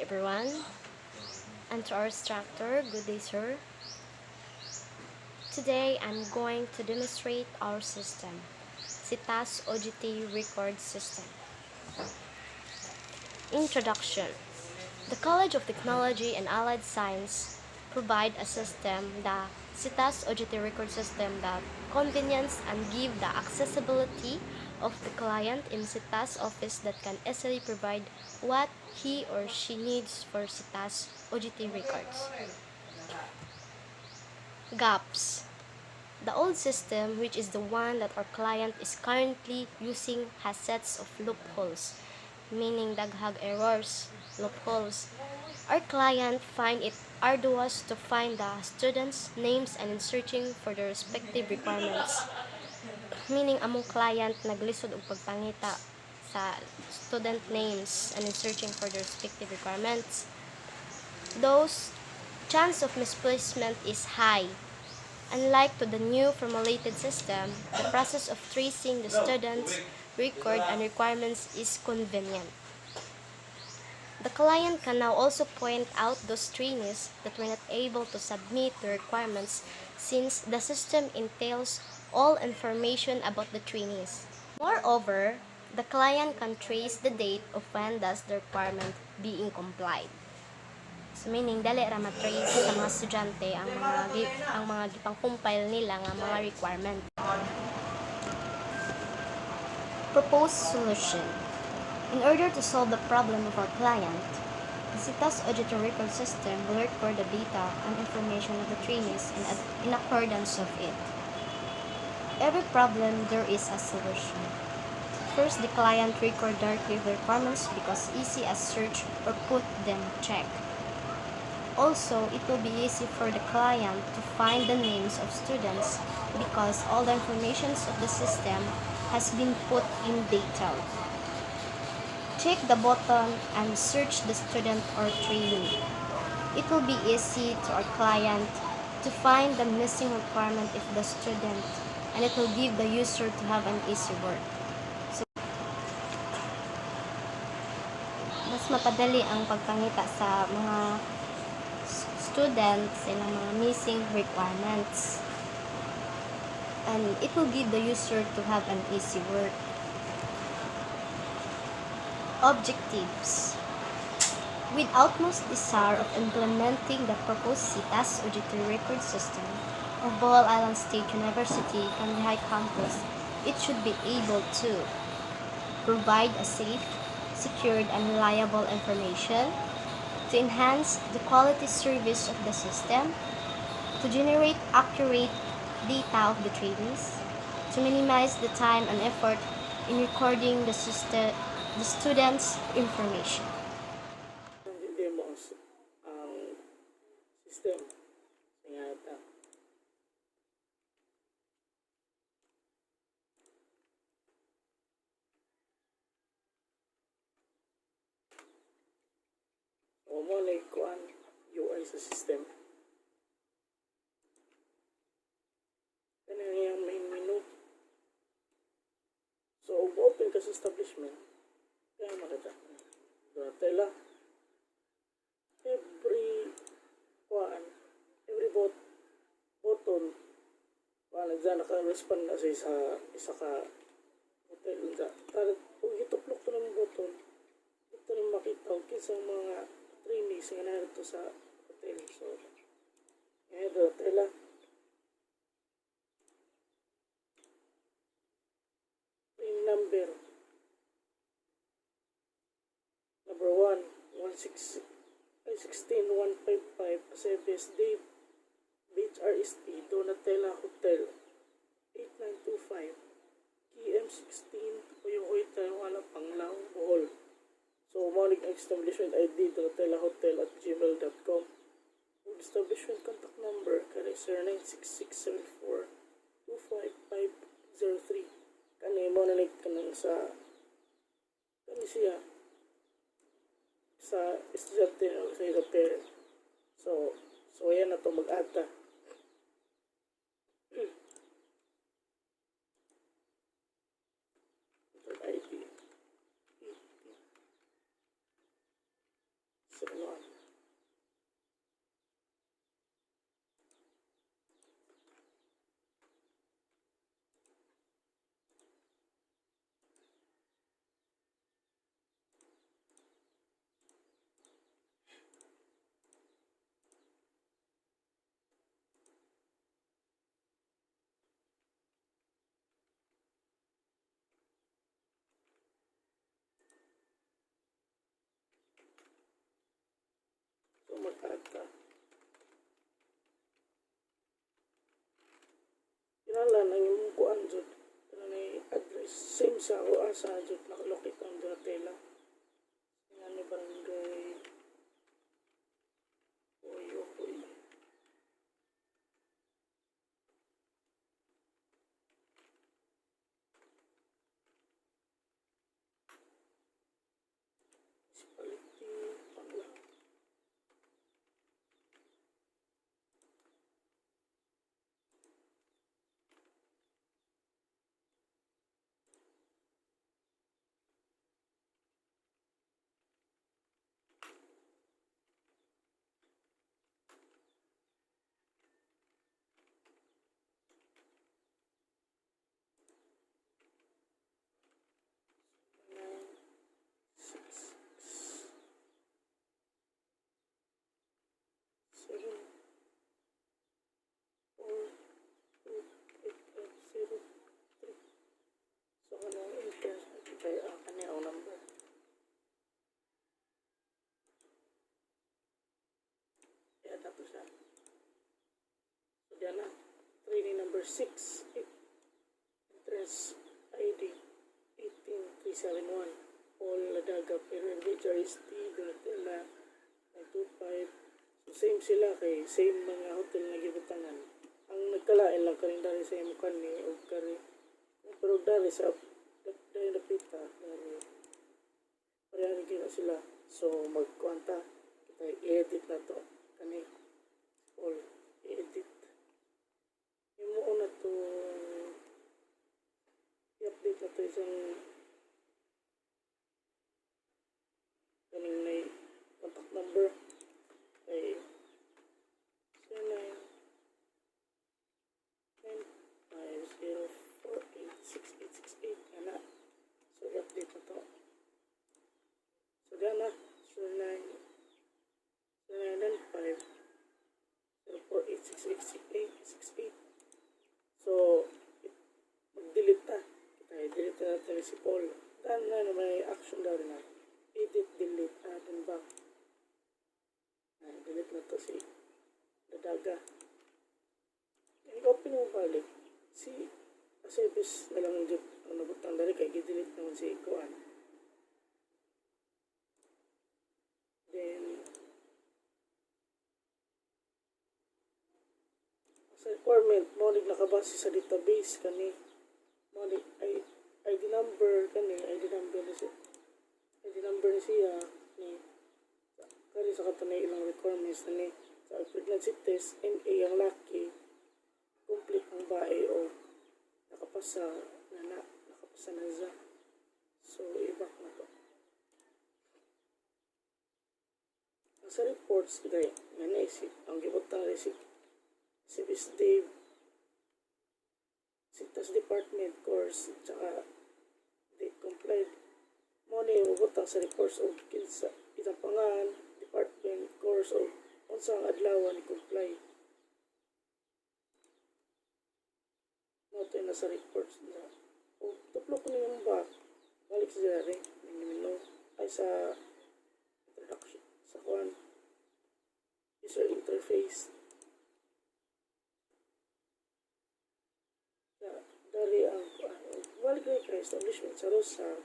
everyone, and to our instructor, good day sir. Today I'm going to demonstrate our system, CITAS OJT Record System. Introduction. The College of Technology and Allied Science provide a system, the CITAS OJT Record System, that convenience and give the accessibility of the client in CITAS office that can easily provide what he or she needs for CITAS OJT records. Gaps. The old system, which is the one that our client is currently using, has sets of loopholes, meaning daghang errors, loopholes. Our client find it arduous to find the students' names and in searching for their respective requirements, meaning among client naglisod og pagpangita sa student names and in searching for their respective requirements. Those chance of misplacement is high. Unlike to the new formulated system, the process of tracing the student's record and requirements is convenient. The client can now also point out those trainees that were not able to submit the requirements since the system entails all information about the trainees. Moreover, the client can trace the date of when does the requirement being complied. So meaning dali ra matrace sa mga estudyante ang mga gipang-compile nila nga mga requirement. Proposed solution. In order to solve the problem of our client, the CITAS OJT record system will record the data and information of the trainees in accordance of it. Every problem there is a solution. First, the client record directly the requirements because easy as search or put them check. Also, it will be easy for the client to find the names of students because all the information of the system has been put in detail. Check the button and search the student or trainee. It will be easy to our client to find the missing requirement of the student, and it will give the user to have an easy work. So, mas mapadali ang pagpangita sa mga students ilang mga missing requirements, and it will give the user to have an easy work. Objectives. With utmost desire of implementing the proposed CITAS OJT record system of Bohol Island State University Kandihay campus, it should be able to provide a safe, secured, and reliable information, to enhance the quality service of the system, to generate accurate data of the trainees, to minimize the time and effort in recording the student's information. Hindi mo ang system nga ata. O mo na ikuan UI sa system. Ano yung main menu. So, open ka sa establishment. Kaya makita. Tela. Every button nagdaan naka-respond na sa isa ka hotel nga. Kung ituplok to ng button, ito na makita kung sa mga trainees nga narito sa hotel. So, ito, tela. Ring number 16155 Asebes Dave BHRST Donatella Hotel 8925 KM16 Uyuhoy Taiwan Panglao Bohol. So maulig ang establishment ID Donatella Hotel at gmail.com. Establishment contact number kare 096674-25503. Kani mo na ka nang sa kani siya sa estudyante o sa iyong parent. So ayan na ito mag-ata. ID. sa unuan. So mag-add ka. Kinahanglan ang imong kuan jud kanang address same sa o asa jud nakalocate ang tela. Nga ni barangay Oyo Oy. Municipality Pangla. Seven, four, two, eight, five, zero, three. So kanang entrance kay kani ang number. Kaya tapos siya. So diyan na. Training number 6. Entrance ID 18371. Paul Ladaga pero individual T. Donatella 925. So same sila kay same mga hotel na gibutangan. Ang nagkalain lang karing dari sa imong kani o kari pero dari sa dari napita dari parehas gina sila. So magkuanta kita i-edit na to kani all i-edit imo una to i-update na to isang kaning may contact number ay 0995048688 ana. So i-update na to. So diyan na 099504868868. So mag-delete ta. Kita i-delete na natin si Paul. Dan na may action daw rin na. Edit, delete, add and back. Delete na to si Dadaga. I-open mo balik. Si Asebis na lang dito ang nabutang dari kay i-delete naman si Kuan. Then sa requirement mo nakabase sa database kani mo ay ID number kani ID number ni siya ni kani sa katanay ilang requirements ni sa pregnancy test NA ang laki complete ang bae o nakapasa na siya. So i-back na to. Sa reports kay nga naisip ang gibutang receipt si Miss Dave Sitas Department course tsaka date complied mo ni mabutang sa reports o kinsa itang pangan department course o unsang adlaw ni comply mo to na sa reports na o tuplok ko na yung back balik sa jari minimino ay sa introduction sa kuan user interface dari ang balik kay establishment sa Rosa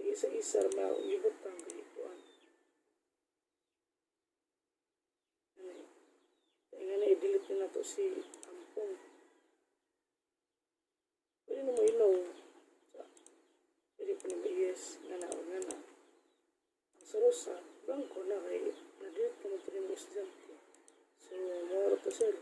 isa-isa maulibot ang ganituan nga na i-delete na to si Ampong pwede na mo ilaw pwede po na yes nga na ang sa Rosa blanco na kay na-delete na mo ito yung estudyante so mawara to sir